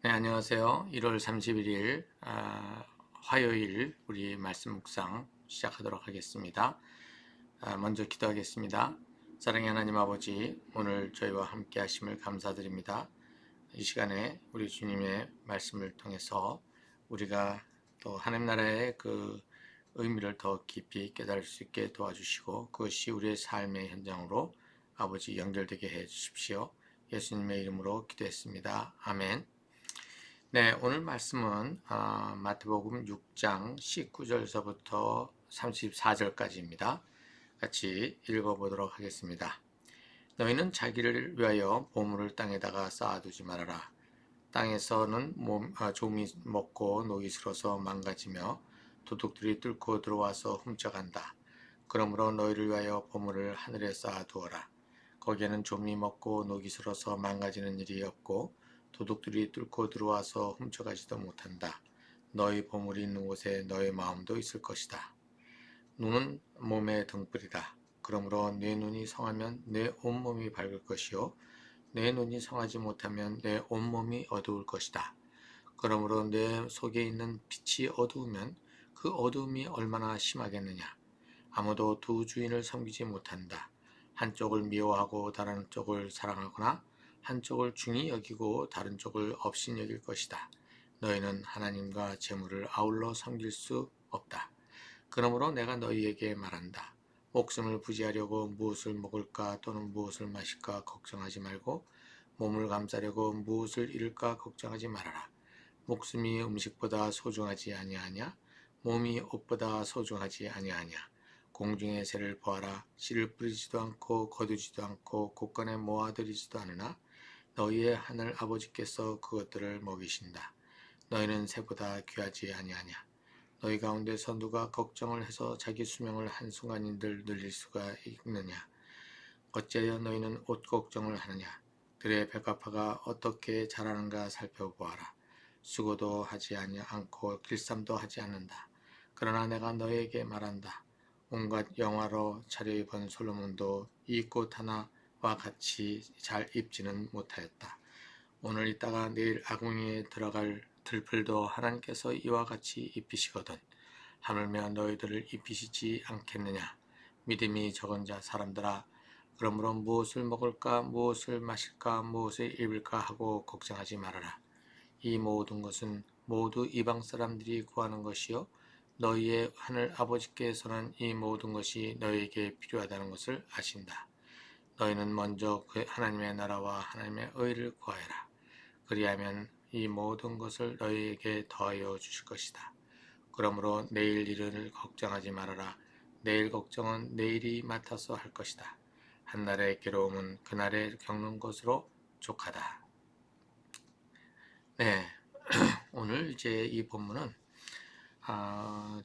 네, 안녕하세요. 1월 31일 화요일 우리 말씀 묵상 시작하도록 하겠습니다. 먼저 기도하겠습니다. 사랑의 하나님 아버지, 오늘 저희와 함께 하심을 감사드립니다. 이 시간에 우리 주님의 말씀을 통해서 우리가 또 하나님 나라의 그 의미를 더 깊이 깨달을 수 있게 도와주시고, 그것이 우리의 삶의 현장으로 아버지 연결되게 해 주십시오. 예수님의 이름으로 기도했습니다. 아멘. 네, 오늘 말씀은 마태복음 6장 19절서부터 34절까지입니다. 같이 읽어보도록 하겠습니다. 너희는 자기를 위하여 보물을 땅에다가 쌓아두지 말아라. 땅에서는 조미 먹고 녹이 슬어서 망가지며 도둑들이 뚫고 들어와서 훔쳐간다. 그러므로 너희를 위하여 보물을 하늘에 쌓아두어라. 거기에는 조미 먹고 녹이 슬어서 망가지는 일이 없고 도둑들이 뚫고 들어와서 훔쳐가지도 못한다. 너희 보물이 있는 곳에 너희 마음도 있을 것이다. 눈은 몸의 등불이다. 그러므로 내 눈이 성하면 내 온몸이 밝을 것이요 내 눈이 성하지 못하면 내 온몸이 어두울 것이다. 그러므로 내 속에 있는 빛이 어두우면 그 어두움이 얼마나 심하겠느냐. 아무도 두 주인을 섬기지 못한다. 한쪽을 미워하고 다른 쪽을 사랑하거나 한쪽을 중히 여기고 다른 쪽을 업신 여길 것이다. 너희는 하나님과 재물을 아울러 섬길 수 없다. 그러므로 내가 너희에게 말한다. 목숨을 부지하려고 무엇을 먹을까 또는 무엇을 마실까 걱정하지 말고 몸을 감싸려고 무엇을 잃을까 걱정하지 말아라. 목숨이 음식보다 소중하지 아니하냐? 몸이 옷보다 소중하지 아니하냐? 공중의 새를 보아라. 씨를 뿌리지도 않고 거두지도 않고 곳간에 모아들이지도 않으나 너희의 하늘 아버지께서 그것들을 먹이신다. 너희는 새보다 귀하지 아니하냐? 너희 가운데서 누가 걱정을 해서 자기 수명을 한순간인들 늘릴 수가 있느냐? 어찌하여 너희는 옷 걱정을 하느냐? 들의 백합화가 어떻게 자라는가 살펴보아라. 수고도 하지 않고 길쌈도 하지 않는다. 그러나 내가 너희에게 말한다. 온갖 영화로 차려입은 솔로몬도 이 꽃 하나와 같이 잘 입지는 못하였다. 오늘 있다가 내일 아궁이에 들어갈 들풀도 하나님께서 이와 같이 입히시거든. 하물며 너희들을 입히시지 않겠느냐. 믿음이 적은 자 사람들아, 그러므로 무엇을 먹을까 무엇을 마실까 무엇을 입을까 하고 걱정하지 말아라. 이 모든 것은 모두 이방 사람들이 구하는 것이요 너희의 하늘 아버지께서는 이 모든 것이 너희에게 필요하다는 것을 아신다. 너희는 먼저 그 하나님의 나라와 하나님의 의를 구하여라. 그리하면 이 모든 것을 너희에게 더하여 주실 것이다. 그러므로 내일 일을 걱정하지 말아라. 내일 걱정은 내일이 맡아서 할 것이다. 한날의 괴로움은 그날에 겪는 것으로 족하다. 네, 오늘 이제 이 본문은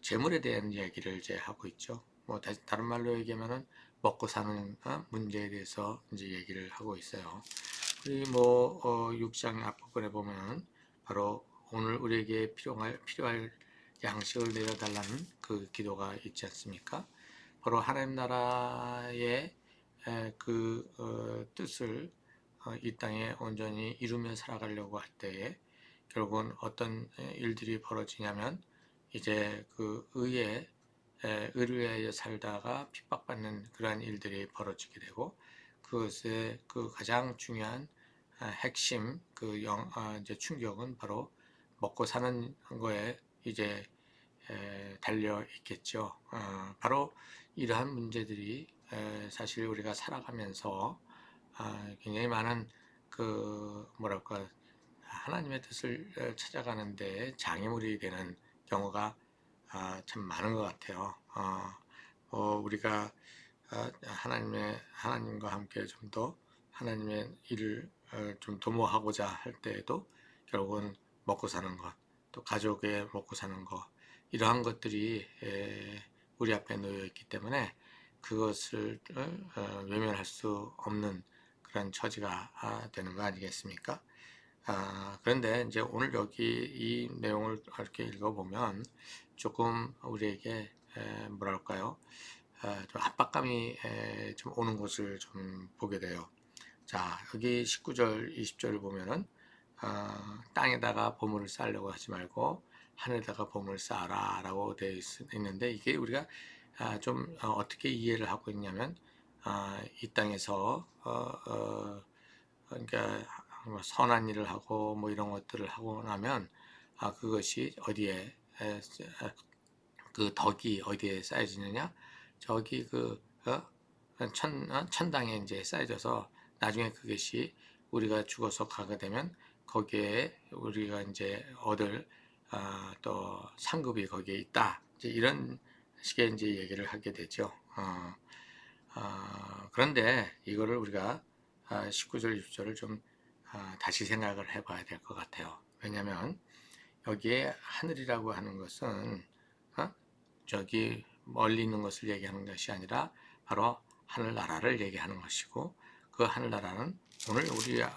재물에 대한 이야기를 이제 하고 있죠. 뭐 다른 말로 얘기하면은 먹고 사는 문제에 대해서 이제 얘기를 하고 있어요. 그리고 뭐 6장 앞부분에 보면 바로 오늘 우리에게 필요할 양식을 내려달라는 그 기도가 있지 않습니까? 바로 하나님 나라의 뜻을 이 땅에 온전히 이루며 살아가려고 할 때에 결국은 어떤 일들이 벌어지냐면 이제 그 의를 위하여 살다가 핍박받는 그러한 일들이 벌어지게 되고 그것의 그 가장 중요한 핵심 이제 충격은 바로 먹고 사는 거에 이제 달려 있겠죠. 바로 이러한 문제들이 사실 우리가 살아가면서 굉장히 많은 그 뭐랄까 하나님의 뜻을 찾아가는데 장애물이 되는 경우가 참 많은 것 같아요. 우리가 하나님과 함께 좀 더 하나님의 일을 좀 도모하고자 할 때에도 결국은 먹고 사는 것, 또 가족의 먹고 사는 것, 이러한 것들이 우리 앞에 놓여 있기 때문에 그것을 외면할 수 없는 그런 처지가 되는 거 아니겠습니까? 그런데 이제 오늘 여기 이 내용을 이렇게 읽어보면 조금 우리에게 뭐랄까요? 좀 압박감이 좀 오는 것을 좀 보게 돼요. 자, 여기 19절, 20절을 보면은 땅에다가 보물을 쌓으려고 하지 말고 하늘에다가 보물을 쌓아라 라고 되어 있는데, 이게 우리가 좀 어떻게 이해를 하고 있냐면, 이 땅에서 그러니까 뭐 선한 일을 하고 뭐 이런 것들을 하고 나면 그것이 어디에 그 덕이 어디에 쌓여지느냐, 저기 천당에 이제 쌓여져서 나중에 그것이 우리가 죽어서 가게 되면 거기에 우리가 이제 얻을 또 상급이 거기에 있다, 이제 이런 식의 이제 얘기를 하게 되죠. 그런데 이거를 우리가 19절 20절을 좀 다시 생각을 해봐야 될 것 같아요. 왜냐하면 여기에 하늘이라고 하는 것은 저기 멀리 있는 것을 얘기하는 것이 아니라 바로 하늘나라를 얘기하는 것이고, 그 하늘나라는 오늘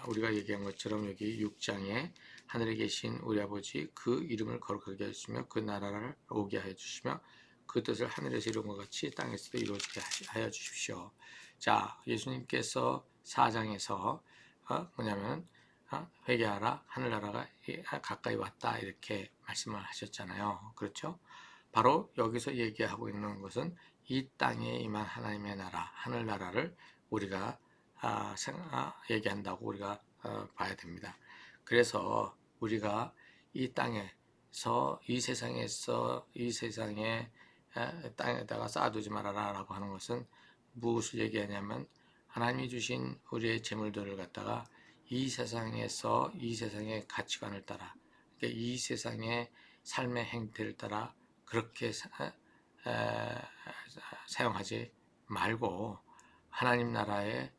우리가 얘기한 것처럼 여기 6장에 하늘에 계신 우리 아버지 그 이름을 거룩하게 해주시며 그 나라를 오게 하여 주시며 그 뜻을 하늘에서 이룬 것 같이 땅에서도 이루어지게 하여 주십시오. 자, 예수님께서 4장에서 뭐냐면 회개하라, 하늘나라가 가까이 왔다, 이렇게 말씀을 하셨잖아요. 그렇죠? 바로 여기서 얘기하고 있는 것은 이 땅에 임한 하나님의 나라, 하늘나라를 우리가 얘기한다고 우리가 봐야 됩니다. 그래서 우리가 이 땅에서, 이 세상에 땅에다가 쌓아두지 말아라 라고 하는 것은 무엇을 얘기하냐면, 하나님이 주신 우리의 재물들을 갖다가 이 세상에서 이 세상의 가치관을 따라, 그러니까 이 세상의 삶의 행태를 따라 그렇게 사용하지 말고 하나님 나라의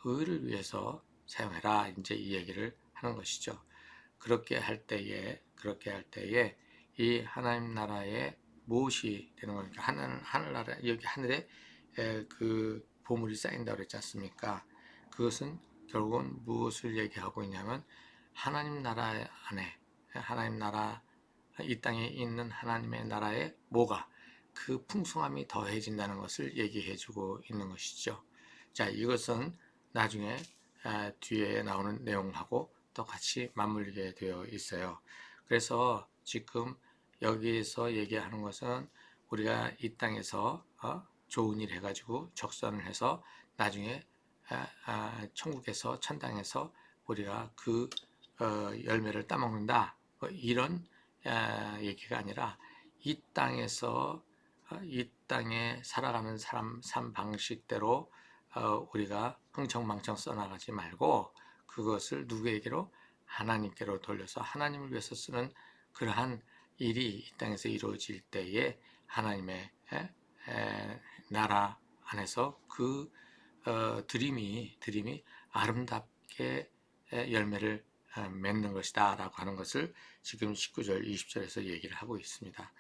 의를 위해서 사용해라, 이제 이 얘기를 하는 것이죠. 그렇게 할 때에 이 하나님 나라의 무엇이 되는 겁니까? 하늘나라, 여기 하늘에 그 보물이 쌓인다고 그랬지 않습니까? 그것은 결국은 무엇을 얘기하고 있냐면, 하나님 나라 안에, 하나님 나라, 이 땅에 있는 하나님의 나라에 뭐가 그 풍성함이 더해진다는 것을 얘기해 주고 있는 것이죠. 자, 이것은 나중에 뒤에 나오는 내용하고 또 같이 맞물리게 되어 있어요. 그래서 지금 여기에서 얘기하는 것은 우리가 이 땅에서 좋은 일 해가지고 적선을 해서 나중에 천국에서, 천당에서 우리가 그 열매를 따먹는다, 이런 얘기가 아니라, 이 땅에서 이 땅에 살아가는 삶 방식대로 우리가 흥청망청 써나가지 말고 그것을 누구에게로? 하나님께로 돌려서 하나님을 위해서 쓰는 그러한 일이 이 땅에서 이루어질 때에 하나님의 나라 안에서 그 드림이 아름답게 열매를 맺는 것이다 라고 하는 것을 지금 19절 20절에서 얘기를 하고 있습니다.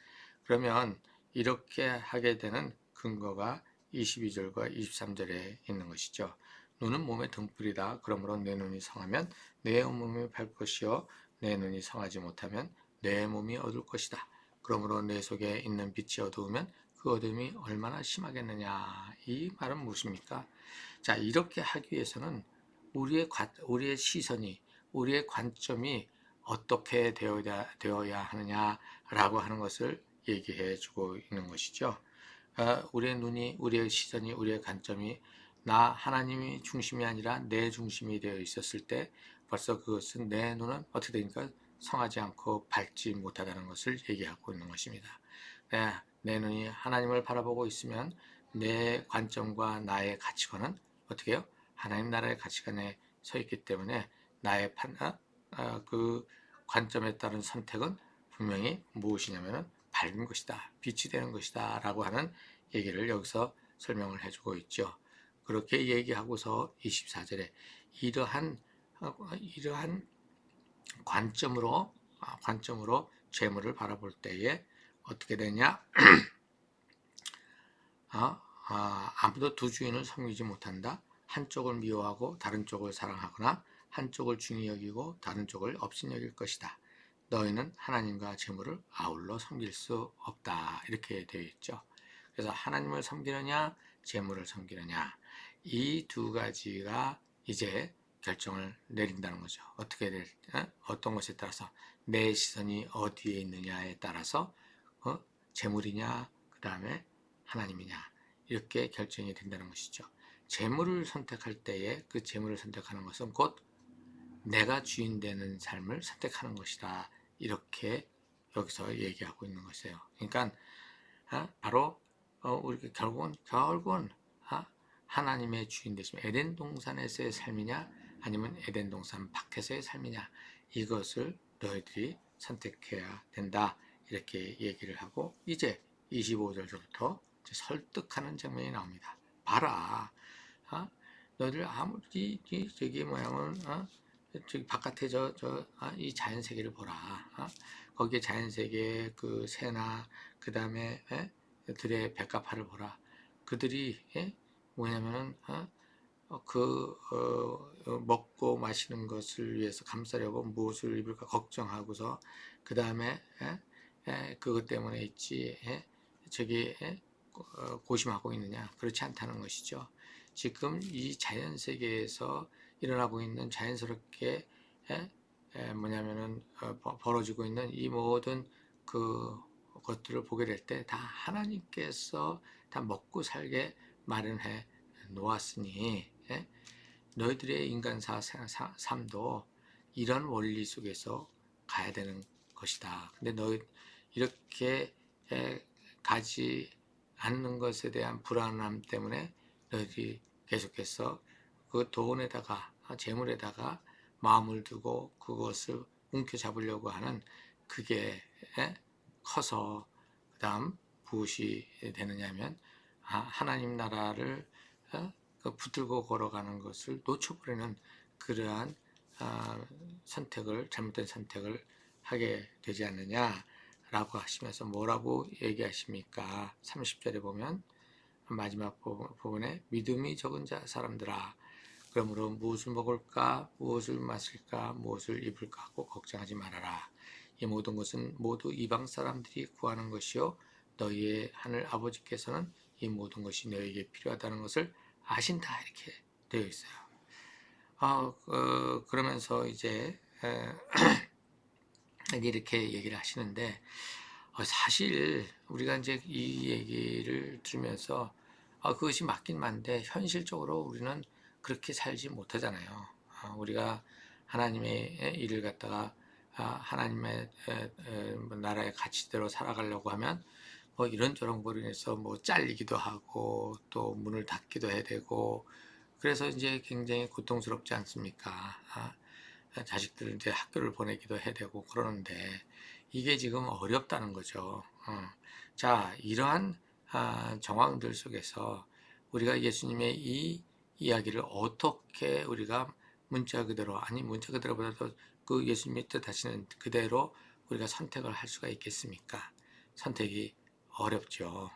그러면 이렇게 하게 되는 근거가 22절과 23절에 있는 것이죠. 눈은 몸의 등불이다. 그러므로 내 눈이 성하면 내 몸이 밝을 것이요 내 눈이 성하지 못하면 내 몸이 어두울 것이다. 그러므로 내 속에 있는 빛이 어두우면 그 어둠이 얼마나 심하겠느냐. 이 말은 무엇입니까? 자, 이렇게 하기 위해서는 우리의 시선이, 우리의 관점이 어떻게 되어야 하느냐라고 하는 것을 얘기해 주고 있는 것이죠. 우리의 눈이, 우리의 시선이, 우리의 관점이 나 하나님이 중심이 아니라 내 중심이 되어 있었을 때 벌써 그것은 내 눈은 어떻게 되니까 성하지 않고 밝지 못하다는 것을 얘기하고 있는 것입니다. 내 눈이 하나님을 바라보고 있으면 내 관점과 나의 가치관은 어떻게 해요? 하나님 나라의 가치관에 서 있기 때문에 나의 그 관점에 따른 선택은 분명히 무엇이냐면 밝은 것이다, 빛이 되는 것이다 라고 하는 얘기를 여기서 설명을 해주고 있죠. 그렇게 얘기하고서 24절에 이러한 관점으로 재물을 바라볼 때에 어떻게 되냐? 아무도 두 주인을 섬기지 못한다. 한쪽을 미워하고 다른 쪽을 사랑하거나 한쪽을 중히 여기고 다른 쪽을 업신 여길 것이다. 너희는 하나님과 재물을 아울러 섬길 수 없다. 이렇게 되어 있죠. 그래서 하나님을 섬기느냐 재물을 섬기느냐, 이 두 가지가 이제 결정을 내린다는 거죠. 어떻게 어떤 것에 따라서 내 시선이 어디에 있느냐에 따라서 재물이냐 그 다음에 하나님이냐 이렇게 결정이 된다는 것이죠. 재물을 선택할 때에 그 재물을 선택하는 것은 곧 내가 주인 되는 삶을 선택하는 것이다. 이렇게 여기서 얘기하고 있는 것이에요. 그러니까 바로 우리가 결국은 하나님의 주인 되심, 에덴 동산에서의 삶이냐 아니면 에덴 동산 밖에서의 삶이냐 이것을 너희들이 선택해야 된다. 이렇게 얘기를 하고 이제 25절부터 설득하는 장면이 나옵니다. 봐라, 너희들 아무리 저기 모양은 저기 바깥에 이 자연 세계를 보라. 거기에 자연 세계 그 새나 그 다음에 들의 백합화를 보라. 그들이 뭐냐면은 먹고 마시는 것을 위해서 감싸려고 무엇을 입을까 걱정하고서 그 다음에 그것 때문에 있지 저기 고심하고 있느냐. 그렇지 않다는 것이죠. 지금 이 자연 세계에서 일어나고 있는 자연스럽게 뭐냐면은 벌어지고 있는 이 모든 그 것들을 보게 될 때 다 하나님께서 다 먹고 살게 마련해 놓았으니 너희들의 인간 삶도 이런 원리 속에서 가야 되는 것이다. 근데 너희 이렇게 가지 않는 것에 대한 불안함 때문에 너희들이 계속해서 그 돈에다가 재물에다가 마음을 두고 그것을 움켜잡으려고 하는 그게 커서 그 다음 무엇이 되느냐면 하나님 나라를 붙들고 걸어가는 것을 놓쳐버리는 그러한 잘못된 선택을 하게 되지 않느냐라고 하시면서 뭐라고 얘기하십니까? 30절에 보면 마지막 부분에 믿음이 적은 사람들아 그러므로 무엇을 먹을까 무엇을 마실까 무엇을 입을까 하고 걱정하지 말아라. 이 모든 것은 모두 이방 사람들이 구하는 것이요 너희의 하늘 아버지께서는 이 모든 것이 너희에게 필요하다는 것을 아신다. 이렇게 되어 있어요. 그러면서 이제 이렇게 얘기를 하시는데 사실 우리가 이제 이 얘기를 들으면서 그것이 맞긴 맞는데 현실적으로 우리는 그렇게 살지 못하잖아요. 우리가 하나님의 일을 갖다가 하나님의 나라의 가치대로 살아가려고 하면 이런저런 거로 인해서 잘리기도 하고 또 문을 닫기도 해야 되고 그래서 이제 굉장히 고통스럽지 않습니까? 자식들을 이제 학교를 보내기도 해야 되고 그러는데 이게 지금 어렵다는 거죠. 자, 이러한 정황들 속에서 우리가 예수님의 이 이야기를 어떻게 우리가 문자 그대로보다도 그 예수님의 뜻하시는 그대로 우리가 선택을 할 수가 있겠습니까? 선택이 어렵죠.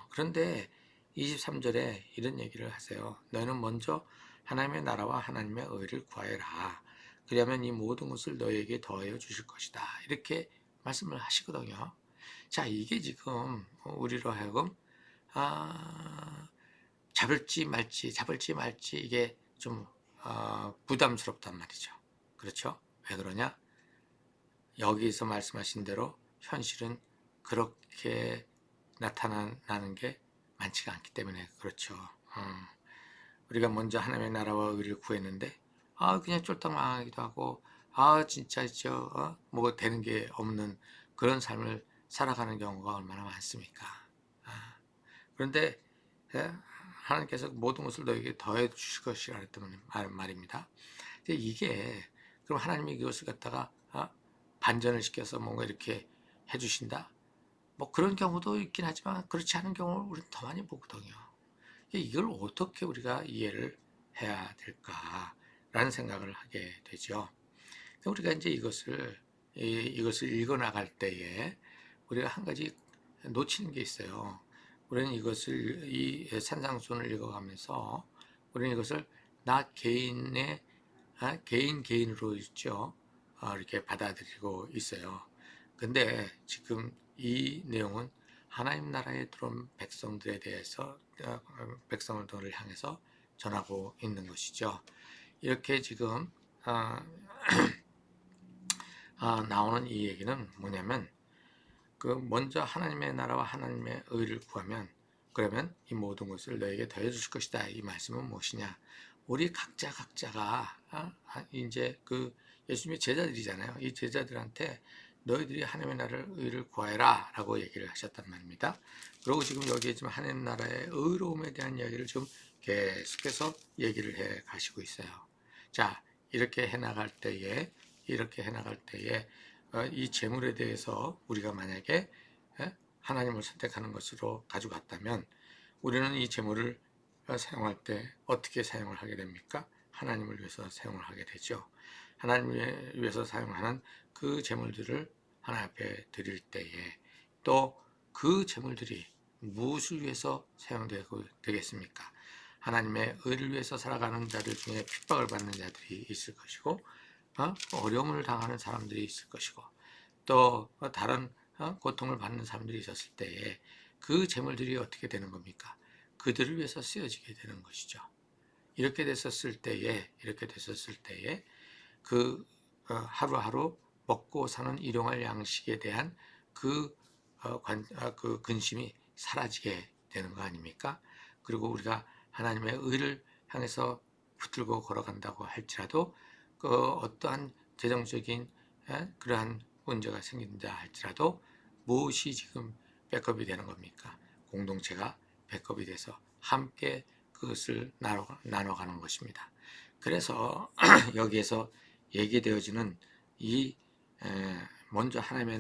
그런데 23절에 이런 얘기를 하세요. 너희는 먼저 하나님의 나라와 하나님의 의를 구하여라. 그러면 이 모든 것을 너희에게 더하여 주실 것이다. 이렇게 말씀을 하시거든요. 자, 이게 지금 우리로 하여금 잡을지 말지 이게 좀 부담스럽단 말이죠. 그렇죠? 왜 그러냐? 여기서 말씀하신 대로 현실은 그렇게 나타나는 게 많지가 않기 때문에 그렇죠. 우리가 먼저 하나님의 나라와 의를 구했는데 그냥 쫄딱 망하기도 하고 진짜 뭐 되는 게 없는 그런 삶을 살아가는 경우가 얼마나 많습니까? 그런데 하나님께서 모든 것을 너에게 더해 주실 것이라 했던 말입니다. 근데 이게 그럼 하나님이 이것을 갖다가 반전을 시켜서 뭔가 이렇게 해주신다? 뭐 그런 경우도 있긴 하지만 그렇지 않은 경우를 우리는 더 많이 보거든요. 이걸 어떻게 우리가 이해를 해야 될까라는 생각을 하게 되죠. 우리가 이제 이것을 읽어 나갈 때에 우리가 한 가지 놓치는 게 있어요. 우리는 이것을 이 산상수훈을 읽어가면서 우리는 이것을 나 개인의 개인으로 있죠. 이렇게 받아들이고 있어요. 근데 지금 이 내용은 하나님 나라에 들어온 백성들에 대해서 백성들을 향해서 전하고 있는 것이죠. 이렇게 지금 나오는 이 얘기는 뭐냐면 먼저 하나님의 나라와 하나님의 의를 구하면 그러면 이 모든 것을 너에게 더해 주실 것이다. 이 말씀은 무엇이냐? 우리 각자가 이제 예수님의 제자들이잖아요. 이 제자들한테 너희들이 하나님의 나라를 의를 구하라 라고 얘기를 하셨단 말입니다. 그리고 지금 여기에 지금 하나님 나라의 의로움에 대한 이야기를 좀 계속해서 얘기를 해 가시고 있어요. 자, 이렇게 해 나갈 때에 이 재물에 대해서 우리가 만약에 하나님을 선택하는 것으로 가져갔다면 우리는 이 재물을 사용할 때 어떻게 사용을 하게 됩니까? 하나님을 위해서 사용을 하게 되죠. 하나님을 위해서 사용하는 그 재물들을 하나님 앞에 드릴 때에 또 그 재물들이 무엇을 위해서 사용되겠습니까? 하나님의 의를 위해서 살아가는 자들 중에 핍박을 받는 자들이 있을 것이고 어려움을 당하는 사람들이 있을 것이고 또 다른 고통을 받는 사람들이 있었을 때에 그 재물들이 어떻게 되는 겁니까? 그들을 위해서 쓰여지게 되는 것이죠. 이렇게 됐었을 때에 하루하루 먹고 사는 일용할 양식에 대한 그 근심이 사라지게 되는 거 아닙니까? 그리고 우리가 하나님의 의를 향해서 붙들고 걸어간다고 할지라도 어떠한 재정적인 그러한 문제가 생긴다 할지라도 무엇이 지금 백업이 되는 겁니까? 공동체가 백업이 돼서 함께 그것을 나눠가는 것입니다. 그래서 여기에서 얘기되어지는 이 먼저 하나님의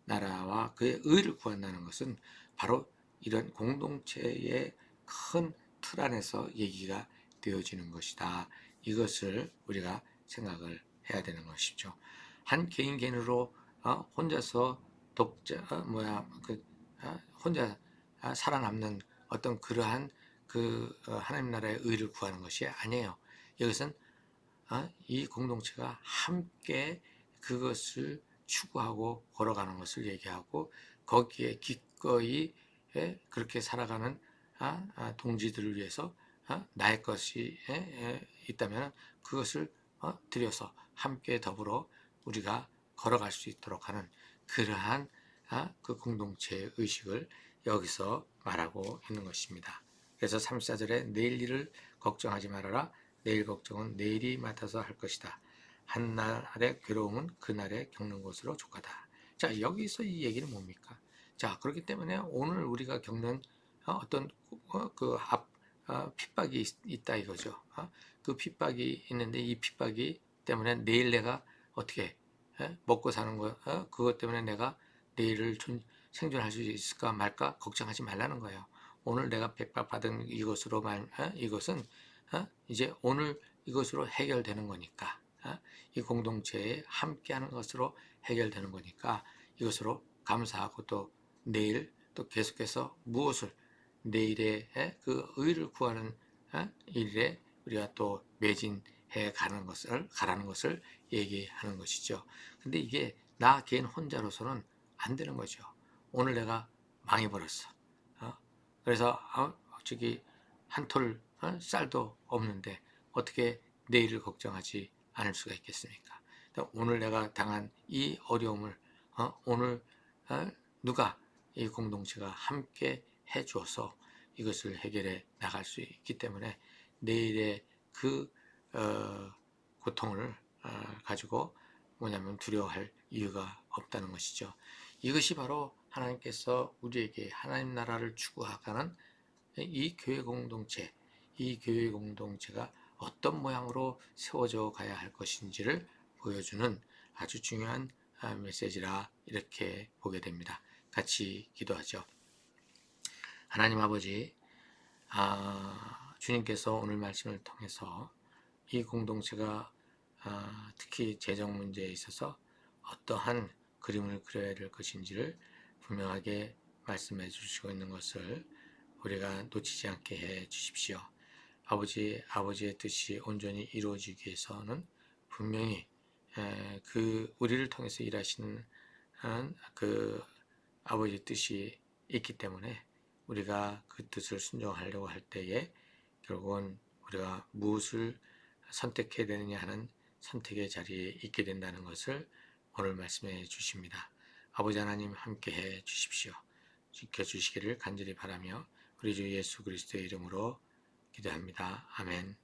나라와 그의 의를 구한다는 것은 바로 이런 공동체의 큰 틀 안에서 얘기가 되어지는 것이다. 이것을 우리가 생각을 해야 되는 것이죠. 한 개인으로 혼자서 혼자 살아남는 어떤 그러한 하나님 나라의 의를 구하는 것이 아니에요. 이것은 이 공동체가 함께 그것을 추구하고 걸어가는 것을 얘기하고 거기에 기꺼이 그렇게 살아가는 동지들을 위해서 나의 것이 있다면 그것을 들여서 함께 더불어 우리가 걸어갈 수 있도록 하는 그러한 그 공동체의 의식을 여기서 말하고 있는 것입니다. 그래서 34절에 내일 일을 걱정하지 말아라. 내일 걱정은 내일이 맡아서 할 것이다. 한날의 괴로움은 그날에 겪는 것으로 족하다. 자, 여기서 이 얘기는 뭡니까? 자, 그렇기 때문에 오늘 우리가 겪는 어떤 핍박이 있다 이거죠. 그 핍박이 있는데 이 핍박이 때문에 내일 내가 어떻게 먹고 사는 거, 그것 때문에 내가 내일을 생존할 수 있을까 말까 걱정하지 말라는 거예요. 오늘 내가 핍박받은 이것은 이제 오늘 이것으로 해결되는 거니까 이 공동체에 함께하는 것으로 해결되는 거니까 이것으로 감사하고 또 내일 또 계속해서 무엇을 내일의 그 의를 구하는 일에 우리가 또 매진해 가라는 것을 얘기하는 것이죠. 근데 이게 나 개인 혼자로서는 안 되는 거죠. 오늘 내가 망해버렸어. 그래서 저기 한 톨 쌀도 없는데 어떻게 내일을 걱정하지 않을 수가 있겠습니까? 오늘 내가 당한 이 어려움을 오늘 누가 이 공동체가 함께 해주어서 이것을 해결해 나갈 수 있기 때문에 내일의 그 고통을 가지고 뭐냐면 두려워할 이유가 없다는 것이죠. 이것이 바로 하나님께서 우리에게 하나님 나라를 추구하는 이 교회 공동체가 어떤 모양으로 세워져 가야 할 것인지를 보여주는 아주 중요한 메시지라 이렇게 보게 됩니다. 같이 기도하죠. 하나님 아버지, 주님께서 오늘 말씀을 통해서 이 공동체가 특히 재정 문제에 있어서 어떠한 그림을 그려야 될 것인지를 분명하게 말씀해 주시고 있는 것을 우리가 놓치지 않게 해 주십시오. 아버지의 뜻이 온전히 이루어지기 위해서는 분명히 우리를 통해서 일하시는 그 아버지의 뜻이 있기 때문에 우리가 그 뜻을 순종하려고 할 때에 결국은 우리가 무엇을 선택해야 되느냐 하는 선택의 자리에 있게 된다는 것을 오늘 말씀해 주십니다. 아버지 하나님 함께해 주십시오. 지켜주시기를 간절히 바라며 우리 주 예수 그리스도의 이름으로 기도합니다. 아멘.